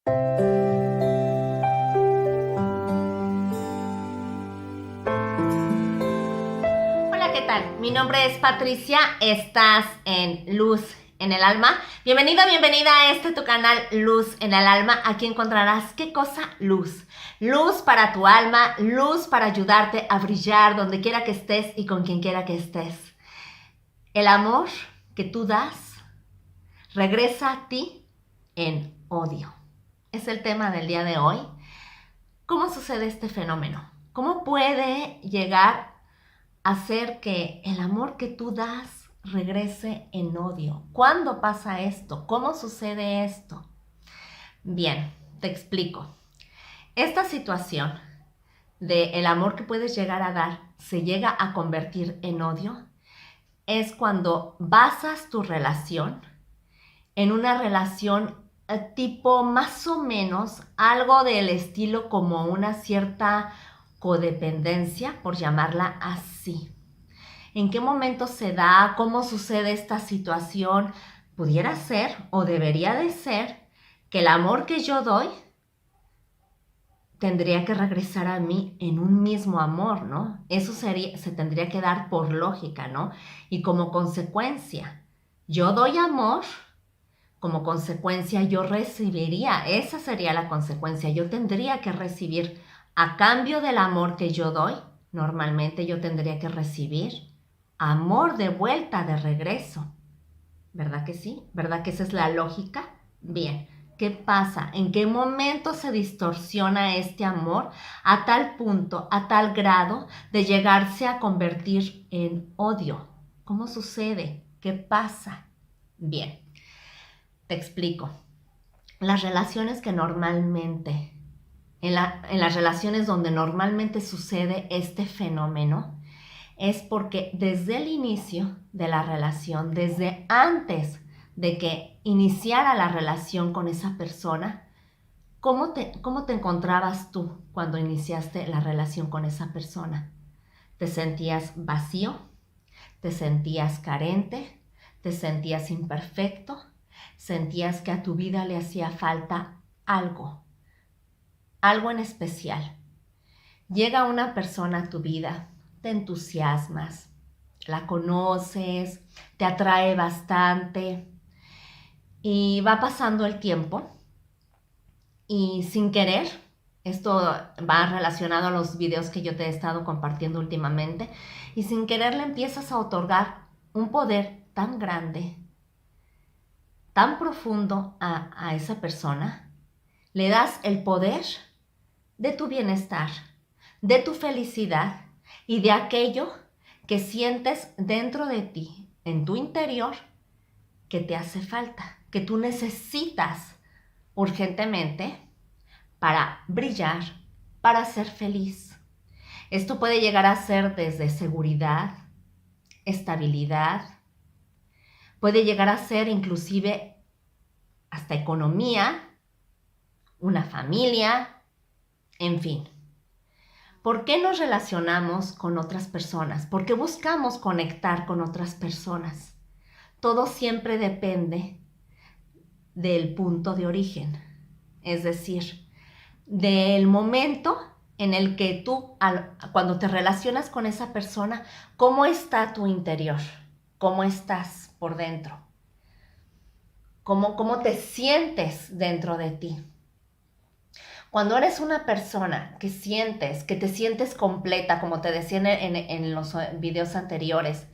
Hola, ¿qué tal? Mi nombre es Patricia, estás en Luz en el Alma. Bienvenida a tu canal Luz en el Alma. Aquí encontrarás, ¿qué cosa? Luz. Luz para tu alma, luz para ayudarte a brillar donde quiera que estés y con quien quiera que estés. El amor que tú das regresa a ti en odio. Es el tema del día de hoy. ¿Cómo sucede este fenómeno? ¿Cómo puede llegar hacer que el amor que tú das regrese en odio? ¿Cuándo pasa esto? ¿Cómo sucede esto? Bien, te explico. Esta situación de el amor que puedes llegar a dar se llega a convertir en odio es cuando basas tu relación en una relación tipo más o menos algo del estilo como una cierta codependencia, por llamarla así. ¿En qué momento se da? ¿Cómo sucede esta situación? Pudiera ser o debería de ser que el amor que yo doy tendría que regresar a mí en un mismo amor, ¿no? Eso se tendría que dar por lógica, ¿no? Y como consecuencia, yo doy amor, como consecuencia yo recibiría, esa sería la consecuencia, yo tendría que recibir a cambio del amor que yo doy, normalmente yo tendría que recibir amor de vuelta, de regreso. ¿Verdad que sí? ¿Verdad que esa es la lógica? Bien, ¿qué pasa? ¿En qué momento se distorsiona este amor a tal punto, a tal grado de llegarse a convertir en odio? ¿Cómo sucede? ¿Qué pasa? Bien, te explico. Las relaciones que normalmente, en las relaciones donde normalmente sucede este fenómeno, es porque desde el inicio de la relación, desde antes de que iniciara la relación con esa persona, ¿cómo te encontrabas tú cuando iniciaste la relación con esa persona? ¿Te sentías vacío? ¿Te sentías carente? ¿Te sentías imperfecto? ¿Sentías que a tu vida le hacía falta algo? Algo en especial. Llega una persona a tu vida, te entusiasmas, la conoces, te atrae bastante y va pasando el tiempo y sin querer, esto va relacionado a los videos que yo te he estado compartiendo últimamente, y sin querer le empiezas a otorgar un poder tan grande, tan profundo a esa persona, le das el poder de tu bienestar, de tu felicidad y de aquello que sientes dentro de ti, en tu interior, que te hace falta, que tú necesitas urgentemente para brillar, para ser feliz. Esto puede llegar a ser desde seguridad, estabilidad, puede llegar a ser inclusive hasta economía, una familia, en fin. ¿Por qué nos relacionamos con otras personas? ¿Por qué buscamos conectar con otras personas? Todo siempre depende del punto de origen, es decir, del momento en el que tú, cuando te relacionas con esa persona, ¿cómo está tu interior? ¿Cómo estás por dentro? ¿Cómo te sientes dentro de ti? Cuando eres una persona que te sientes completa, como te decía en los videos anteriores,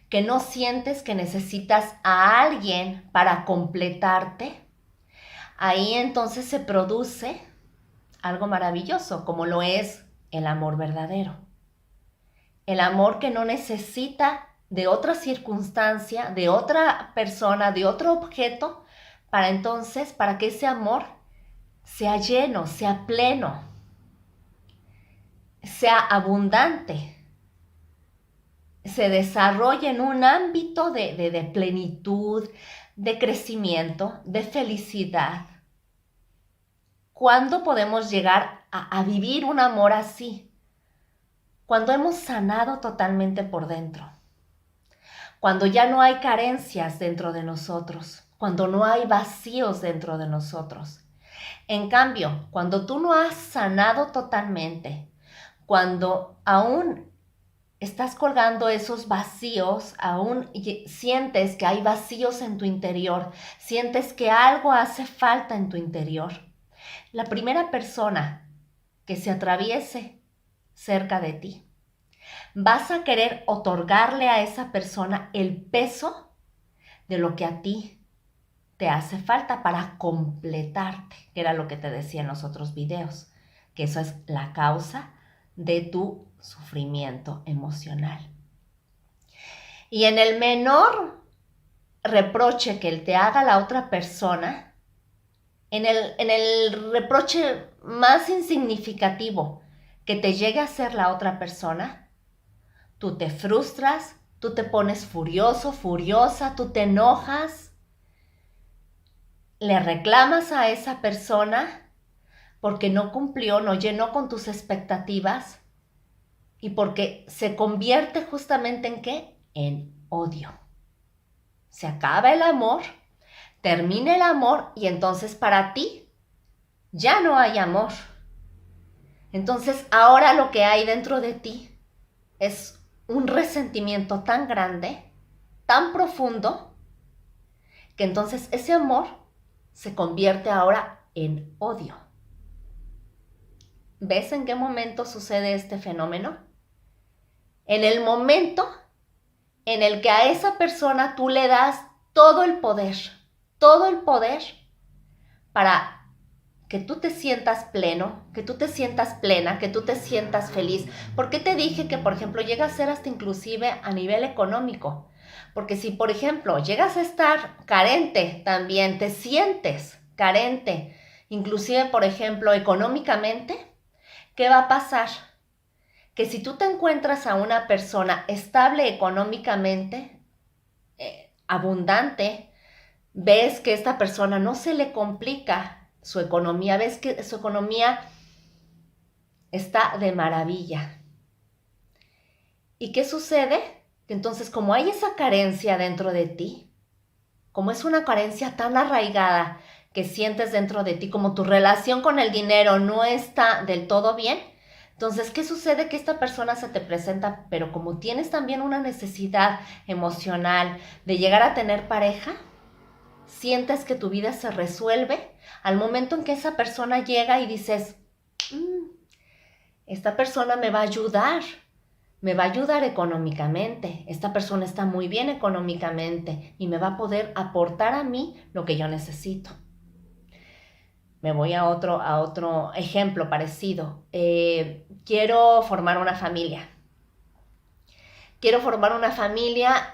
que no sientes que necesitas a alguien para completarte, ahí entonces se produce algo maravilloso, como lo es el amor verdadero. El amor que no necesita de otra circunstancia, de otra persona, de otro objeto, para que ese amor sea lleno, sea pleno, sea abundante, se desarrolle en un ámbito de plenitud, de crecimiento, de felicidad. ¿Cuándo podemos llegar a vivir un amor así? Cuando hemos sanado totalmente por dentro, cuando ya no hay carencias dentro de nosotros, cuando no hay vacíos dentro de nosotros. En cambio, cuando tú no has sanado totalmente, cuando aún estás colgando esos vacíos, aún sientes que hay vacíos en tu interior, sientes que algo hace falta en tu interior, la primera persona que se atraviese cerca de ti, vas a querer otorgarle a esa persona el peso de lo que a ti te hace falta para completarte, que era lo que te decía en los otros videos, que eso es la causa de tu sufrimiento emocional. Y en el menor reproche que él te haga la otra persona, en el reproche más insignificativo que te llegue a hacer la otra persona, tú te frustras, tú te pones furioso, furiosa, tú te enojas, le reclamas a esa persona porque no cumplió, no llenó con tus expectativas y porque se convierte justamente en ¿qué? En odio. Se acaba el amor, termina el amor y entonces para ti ya no hay amor. Entonces ahora lo que hay dentro de ti es un resentimiento tan grande, tan profundo, que entonces ese amor se convierte ahora en odio. ¿Ves en qué momento sucede este fenómeno? En el momento en el que a esa persona tú le das todo el poder para que tú te sientas pleno, que tú te sientas plena, que tú te sientas feliz. ¿Por qué te dije que, por ejemplo, llega a ser hasta inclusive a nivel económico? Porque si, por ejemplo, llegas a estar carente también, te sientes carente, inclusive, por ejemplo, económicamente, ¿qué va a pasar? Que si tú te encuentras a una persona estable económicamente, abundante, ves que esta persona no se le complica su economía, ves que su economía está de maravilla. ¿Y qué sucede? Que entonces, como hay esa carencia dentro de ti, como es una carencia tan arraigada que sientes dentro de ti, como tu relación con el dinero no está del todo bien, entonces, ¿qué sucede? Que esta persona se te presenta, pero como tienes también una necesidad emocional de llegar a tener pareja, sientes que tu vida se resuelve al momento en que esa persona llega y dices, esta persona me va a ayudar económicamente, esta persona está muy bien económicamente y me va a poder aportar a mí lo que yo necesito. Me voy a otro ejemplo parecido. Quiero formar una familia.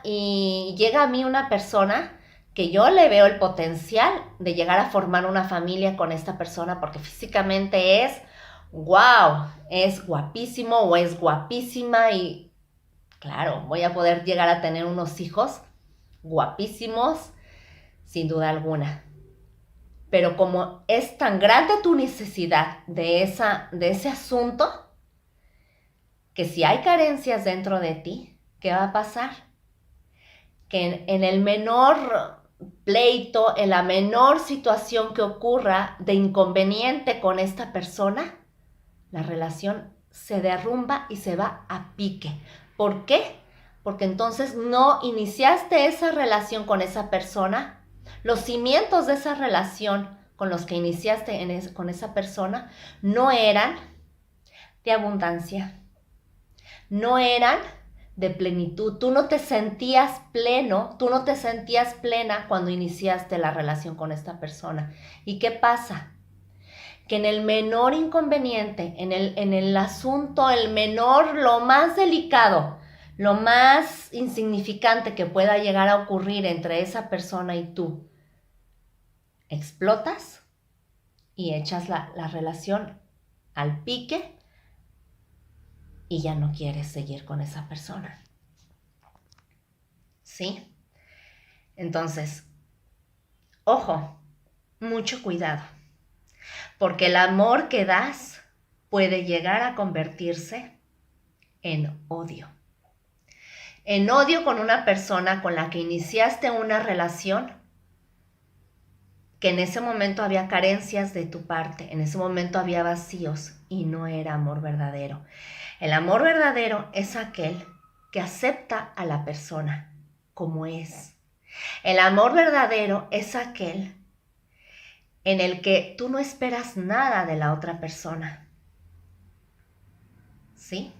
Y llega a mí una persona que yo le veo el potencial de llegar a formar una familia con esta persona porque físicamente es wow, es guapísimo o es guapísima y claro, voy a poder llegar a tener unos hijos guapísimos sin duda alguna. Pero como es tan grande tu necesidad de ese asunto, que si hay carencias dentro de ti, ¿qué va a pasar? Que en el menor pleito, en la menor situación que ocurra de inconveniente con esta persona, la relación se derrumba y se va a pique. ¿Por qué? Porque entonces no iniciaste esa relación con esa persona. Los cimientos de esa relación con los que iniciaste con esa persona no eran de abundancia, no eran de plenitud. Tú no te sentías pleno, tú no te sentías plena cuando iniciaste la relación con esta persona. ¿Y qué pasa? Que en el menor inconveniente, en el asunto, el menor, lo más delicado, lo más insignificante que pueda llegar a ocurrir entre esa persona y tú, explotas y echas la relación al pique y ya no quieres seguir con esa persona. ¿Sí? Entonces, ojo, mucho cuidado, porque el amor que das puede llegar a convertirse en odio. En odio con una persona con la que iniciaste una relación que en ese momento había carencias de tu parte, en ese momento había vacíos y no era amor verdadero. El amor verdadero es aquel que acepta a la persona como es. El amor verdadero es aquel en el que tú no esperas nada de la otra persona. ¿Sí?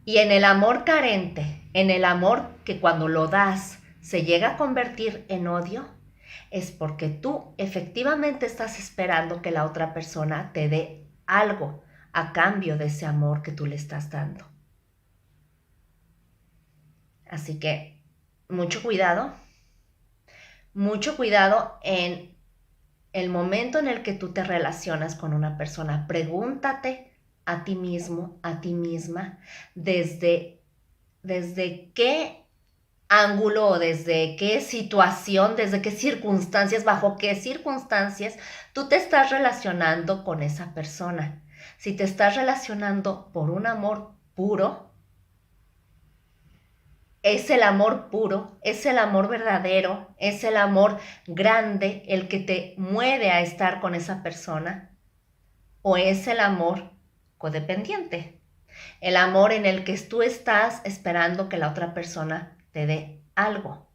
Y en el amor carente, en el amor que cuando lo das se llega a convertir en odio, es porque tú efectivamente estás esperando que la otra persona te dé algo a cambio de ese amor que tú le estás dando. Así que mucho cuidado en el momento en el que tú te relacionas con una persona. Pregúntate a ti mismo, a ti misma, desde qué ángulo, desde qué situación, desde qué circunstancias, bajo qué circunstancias tú te estás relacionando con esa persona. Si te estás relacionando por un amor puro, es el amor puro, es el amor verdadero, es el amor grande el que te mueve a estar con esa persona, o es el amor codependiente, el amor en el que tú estás esperando que la otra persona te dé algo.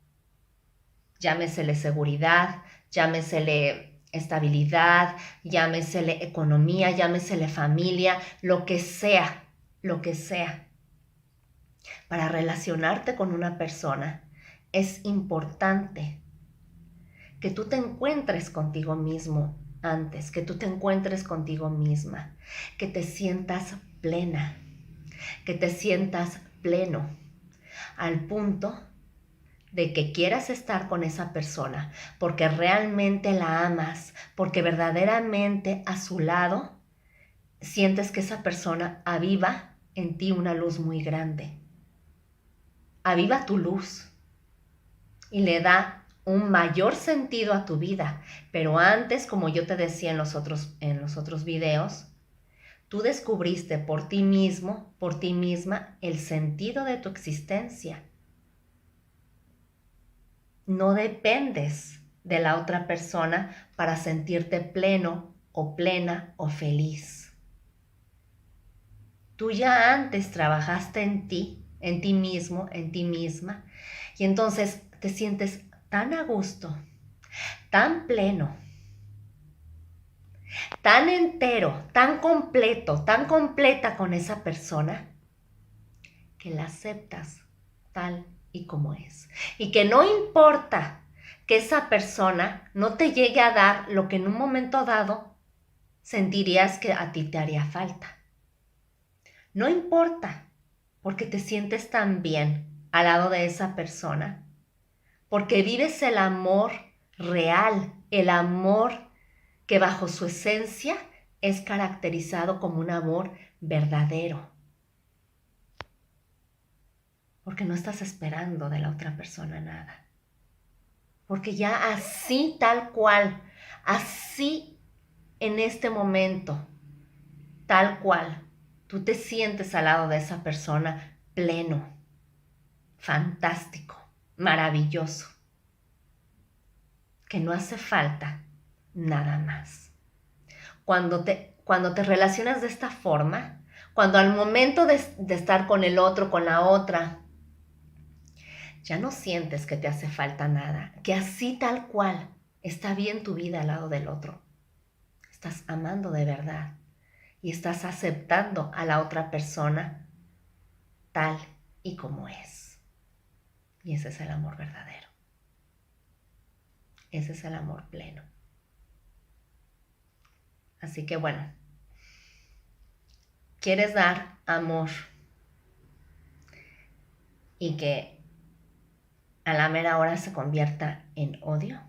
Llámesele seguridad, llámesele estabilidad, llámesele economía, llámesele familia, lo que sea, lo que sea. Para relacionarte con una persona es importante que tú te encuentres contigo mismo antes, que tú te encuentres contigo misma, que te sientas plena, que te sientas pleno, al punto de que quieras estar con esa persona porque realmente la amas, porque verdaderamente a su lado sientes que esa persona aviva en ti una luz muy grande. Aviva tu luz y le da un mayor sentido a tu vida. Pero antes, como yo te decía en los otros videos, tú descubriste por ti mismo, por ti misma, el sentido de tu existencia. No dependes de la otra persona para sentirte pleno o plena o feliz. Tú ya antes trabajaste en ti mismo, en ti misma, y entonces te sientes tan a gusto, tan pleno, tan entero, tan completo, tan completa con esa persona, que la aceptas tal y como es. Y que no importa que esa persona no te llegue a dar lo que en un momento dado sentirías que a ti te haría falta. No importa, porque te sientes tan bien al lado de esa persona, porque vives el amor real, el amor que bajo su esencia es caracterizado como un amor verdadero. Porque no estás esperando de la otra persona nada. Porque ya así tal cual, así en este momento, tal cual, tú te sientes al lado de esa persona pleno, fantástico, maravilloso, que no hace falta nada más. Cuando te relacionas de esta forma, cuando al momento de estar con el otro, con la otra, ya no sientes que te hace falta nada, que así tal cual está bien tu vida al lado del otro. Estás amando de verdad y estás aceptando a la otra persona tal y como es. Y ese es el amor verdadero. Ese es el amor pleno. Así que bueno, ¿quieres dar amor y que a la mera hora se convierta en odio?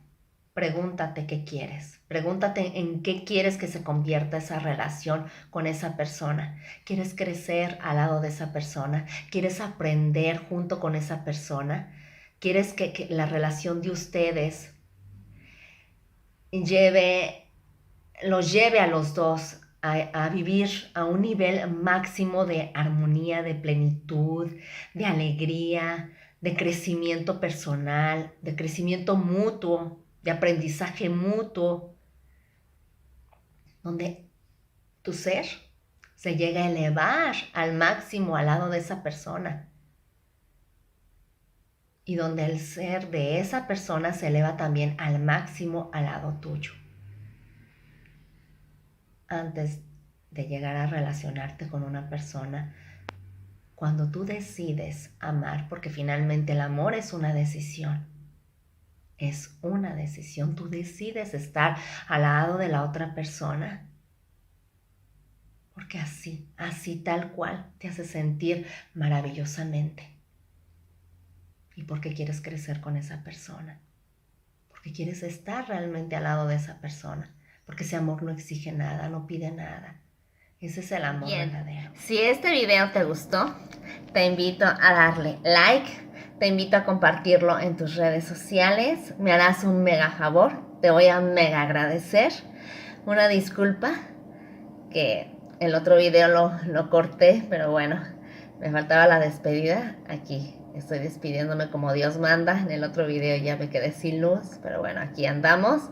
Pregúntate qué quieres. Pregúntate en qué quieres que se convierta esa relación con esa persona. ¿Quieres crecer al lado de esa persona? ¿Quieres aprender junto con esa persona? ¿Quieres que la relación de ustedes los lleve a los dos a vivir a un nivel máximo de armonía, de plenitud, de alegría, de crecimiento personal, de crecimiento mutuo? de aprendizaje mutuo, donde tu ser se llega a elevar al máximo al lado de esa persona y donde el ser de esa persona se eleva también al máximo al lado tuyo. Antes de llegar a relacionarte con una persona, cuando tú decides amar, porque finalmente el amor es una decisión, tú decides estar al lado de la otra persona, porque así tal cual te hace sentir maravillosamente. ¿Y por qué quieres crecer con esa persona? Porque quieres estar realmente al lado de esa persona, porque ese amor no exige nada, no pide nada. Ese es el amor verdadero. Si este video te gustó, te invito a darle like, te invito a compartirlo en tus redes sociales, me harás un mega favor, te voy a mega agradecer. Una disculpa que el otro video lo corté, pero bueno, me faltaba la despedida. Aquí estoy despidiéndome como Dios manda. En el otro video ya me quedé sin luz, pero bueno, aquí andamos.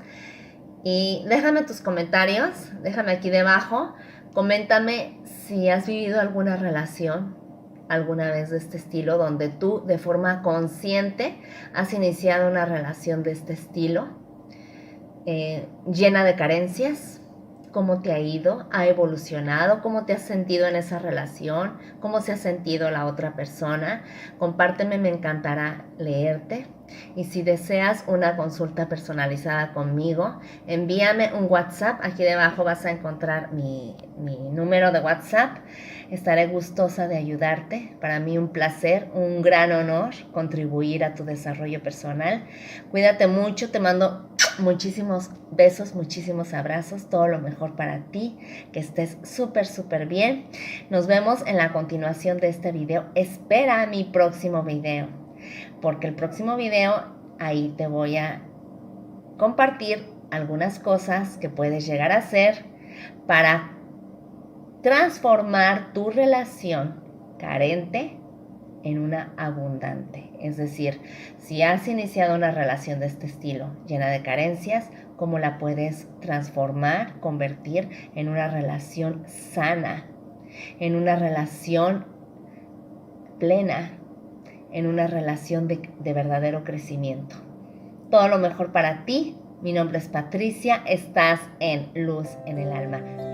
Y déjame tus comentarios, déjame aquí debajo. Coméntame si has vivido alguna relación alguna vez de este estilo, donde tú de forma consciente has iniciado una relación de este estilo, llena de carencias. ¿Cómo te ha ido? ¿Ha evolucionado? ¿Cómo te has sentido en esa relación? ¿Cómo se ha sentido la otra persona? Compárteme, me encantará leerte. Y si deseas una consulta personalizada conmigo, envíame un WhatsApp. Aquí debajo vas a encontrar mi número de WhatsApp. Estaré gustosa de ayudarte. Para mí un placer, un gran honor contribuir a tu desarrollo personal. Cuídate mucho, te mando muchísimos besos, muchísimos abrazos, todo lo mejor para ti, que estés súper bien. Nos vemos en la continuación de este video. Espera mi próximo video, porque el próximo video ahí te voy a compartir algunas cosas que puedes llegar a hacer para transformar tu relación carente en una abundante. Es decir, si has iniciado una relación de este estilo llena de carencias, ¿cómo la puedes transformar, convertir en una relación sana, en una relación plena, en una relación de verdadero crecimiento? Todo lo mejor para ti. Mi nombre es Patricia, estás en Luz en el Alma.